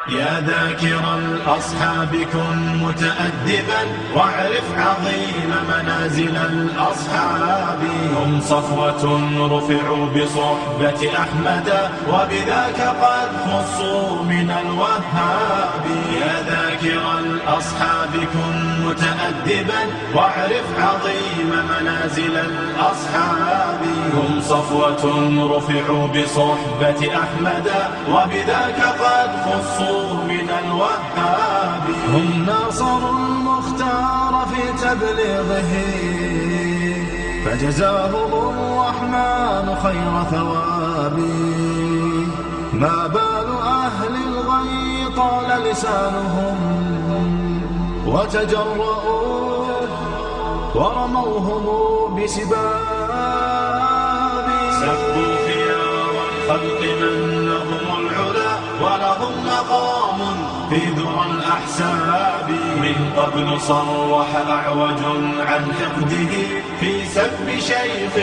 يا ذاكر الأصحاب كن متأدبا واعرف عظيم منازل الأصحاب. هم صفوة رفعوا بصحبة أحمد وبذاك قد خصوا من الوهاب. يا ذاكر الأصحاب كن متأدبا واعرف عظيم منازل الأصحاب. هم صفوة رفعوا بصحبة أحمد وبذاك قد خصوا من الوهاب. هم ناصروا المختار في تبليغه فجزاهم الرحمن خير ثواب. ما بال أهل الغي طال لسانهم وتجرؤوا ورموهم بسباب. سبوا خيار الخلق من لهم العلا ولهم مقام في ذرى الأحساب. من قبل صرح أعوج عن حقده في سب شيخ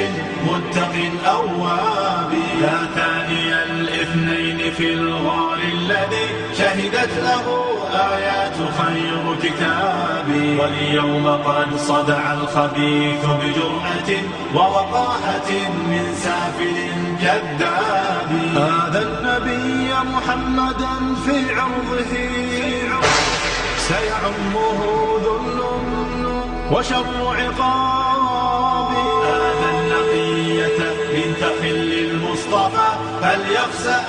متق أواب. لا ثاني الاثنين في الغار الذي شهدت له آيات خير كتاب. واليوم قد صدع الخبيث بجرأة ووقاحة من سافل كذاب. هذا النبي محمدا في عرضه سيعمه ذل وشر عقاب. هذا النقية من تخل المصطفى فليخسأ